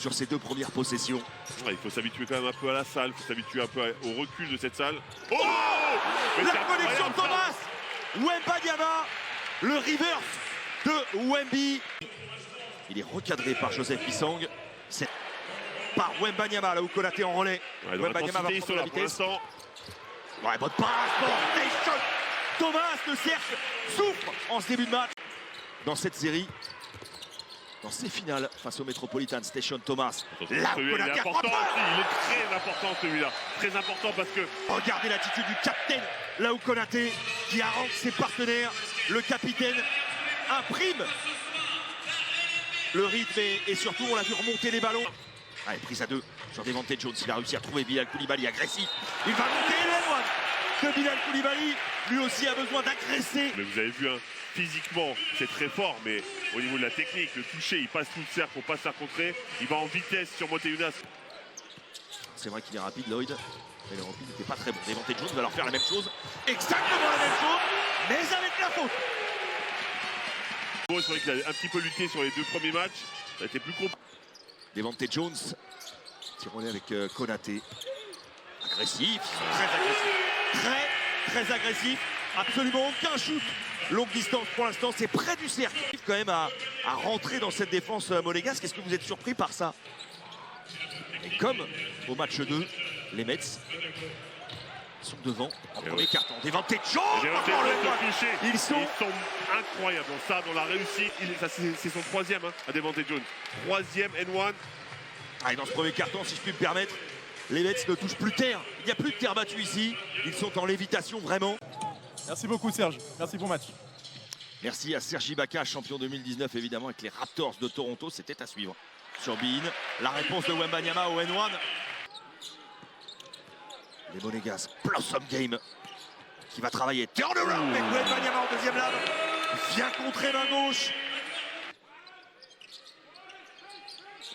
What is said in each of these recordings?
sur ces deux premières possessions. Ouais, il faut s'habituer quand même un peu à la salle, il faut s'habituer un peu au recul de cette salle. Oh, la connexion de Thomas, Wembanyama, le reverse de Wemby. Il est recadré par Joseph Bissang. C'est par Wembanyama, là où Konaté en relais. Ouais, Wembanyama va prendre la vitesse. Ouais, bonne passe pour Tayshaun Thomas. Le cercle souffre en ce début de match. Dans cette série, dans ces finales face au Metropolitan, Tayshaun Thomas. Là où il est important aussi, il est très important celui-là. Très important parce que... Regardez l'attitude du capitaine, là où Konaté, qui harangue ses partenaires. Le capitaine imprime le rythme et surtout on l'a vu remonter les ballons. Allez, prise à deux sur Devante Jones, il a réussi à trouver Bilal Coulibaly agressif. Il va monter les de Bilal Coulibaly, lui aussi a besoin d'agresser. Mais vous avez vu, hein, physiquement c'est très fort, mais au niveau de la technique, le toucher, il passe tout le cercle, faut pas se faire contrer. Il va en vitesse sur Motiejunas. C'est vrai qu'il est rapide, Lloyd, mais le rapide n'était pas très bon. Devante Jones va leur faire la même chose, exactement la même chose, mais avec la faute. Bon, c'est vrai qu'il a un petit peu lutté sur les deux premiers matchs, ça a été plus compliqué. Devante Jones, tiré avec Konaté. Agressif, très agressif, très agressif, absolument aucun shoot. Longue distance pour l'instant, c'est près du cercle. Quand même à rentrer dans cette défense monégasque, est-ce que vous êtes surpris par ça? Et comme au match 2, les Mets sont devant en premier carton. Devante Jones, ils sont incroyables. Ça, on l'a réussi. C'est son troisième hein, à Devante Jones. Troisième N1. Et dans ce premier carton, si je puis me permettre, les Mets ne touchent plus terre. Il n'y a plus de terre battue ici. Ils sont en lévitation vraiment. Merci beaucoup Serge. Merci pour le match. Merci à Serge Ibaka, champion 2019 évidemment avec les Raptors de Toronto. C'était à suivre. Sur Bean, la réponse de Wembanyama au N1. Les Monégasques, Blossom Game qui va travailler. Turnaround avec Wembanyama en deuxième lame. Vient contrer main gauche.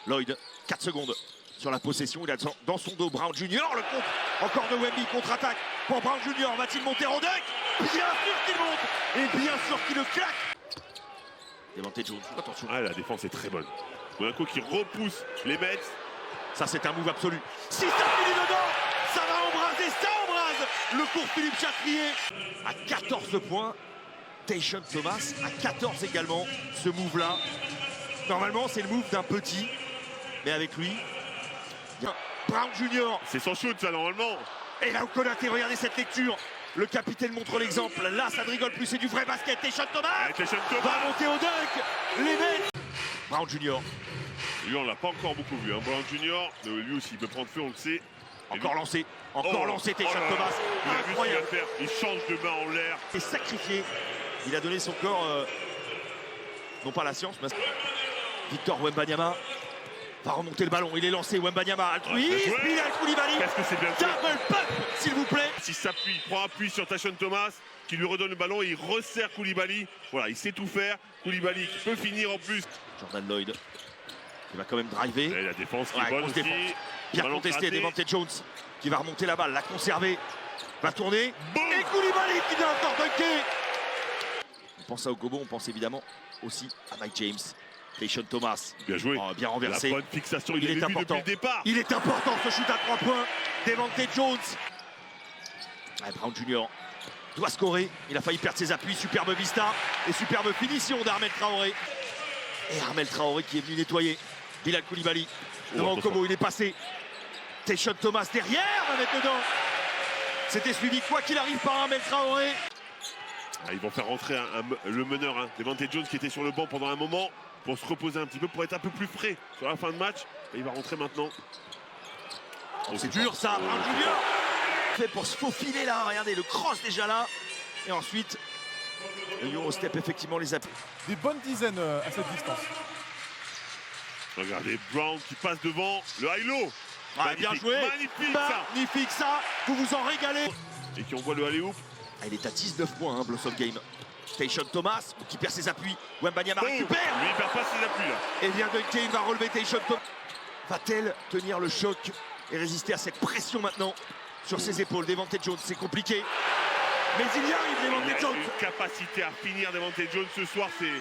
Lloyd, 4 secondes sur la possession. Il a dans son dos Brown Jr. Le contre encore de Wemby, contre-attaque pour Brown Jr. Va-t-il monter en dunk? Bien sûr qu'il monte et bien sûr qu'il le claque. Devante Jones, attention. Ah, la défense est très bonne. Monaco qui repousse les Mets. Ça c'est un move absolu. Si ça finit dedans, ça va embraser, ça embrase le court Philippe Chatrier. À 14 points, Tayshaun Thomas à 14 également. Ce move là, normalement c'est le move d'un petit, mais avec lui, Brown Jr. C'est son shoot ça normalement. Et là où Konaté, regardez cette lecture. Le capitaine montre l'exemple. Là ça ne rigole plus, c'est du vrai basket. Tayshaun Thomas va monter au dunk. Les Mets. Brown Jr. Lui on l'a pas encore beaucoup vu. Hein. Brown Jr. Lui aussi il peut prendre feu, on le sait. Encore lancé. Encore lancé Tayshaun Thomas. Il a vu ce qu'il va faire. Il change de main en l'air. Il est sacrifié. Il a donné son corps. Non pas la science, mais Victor Wembanyama va remonter le ballon. Il est lancé. Wembanyama altruiste. Bilal Coulibaly. Qu'est-ce que c'est bien fait. Double pump, s'il vous plaît. S'il s'appuie, il prend appui sur Tayshaun Thomas, qui lui redonne le ballon et il resserre Coulibaly. Voilà, il sait tout faire. Coulibaly qui peut finir en plus. Jordan Lloyd. Il va quand même driver. Et la défense qui est bonne aussi. Défense. Bien contesté, Devante Jones qui va remonter la balle, la conserver. Va tourner. Boum. Et Coulibaly qui vient encore dunker. On pense à Okobo, on pense évidemment aussi à Mike James. Tayshaun Thomas. Bien joué. Oh, bien renversé. La bonne fixation, il est important. Depuis le départ. Il est important ce shoot à 3 points. Devante Jones. Brown Jr. doit scorer. Il a failli perdre ses appuis. Superbe vista et superbe finition d'Armel Traoré. Et Armel Traoré qui est venu nettoyer Bilal Coulibaly. Devant Okobo, il est passé. Tayshaun Thomas derrière va mettre dedans. C'était suivi quoi qu'il arrive par Armel Traoré. Ils vont faire rentrer le meneur, hein, Devante Jones qui était sur le banc pendant un moment pour se reposer un petit peu, pour être un peu plus frais sur la fin de match. Et il va rentrer maintenant. C'est dur ça, Brown Jr. Fait pour se faufiler là, regardez le cross déjà là. Et ensuite, le Eurostep effectivement les appuis. Des bonnes dizaines à cette distance. Regardez Brown qui passe devant le high-low. Bien joué. Magnifique ça. Vous vous en régalez. Et qui envoie le alley-oop. Il est à 19 points, hein, Blossom Game. Tayshaun Thomas qui perd ses appuis. Wembanyama récupère. Lui, il perd pas ses appuis là. Et bien dunker, il va relever Tayshaun Thomas. Va-t-elle tenir le choc et résister à cette pression maintenant sur ses épaules? Devante Jones, c'est compliqué. Mais il y arrive, Devante Jones. Une capacité à finir Devante Jones ce soir, c'est...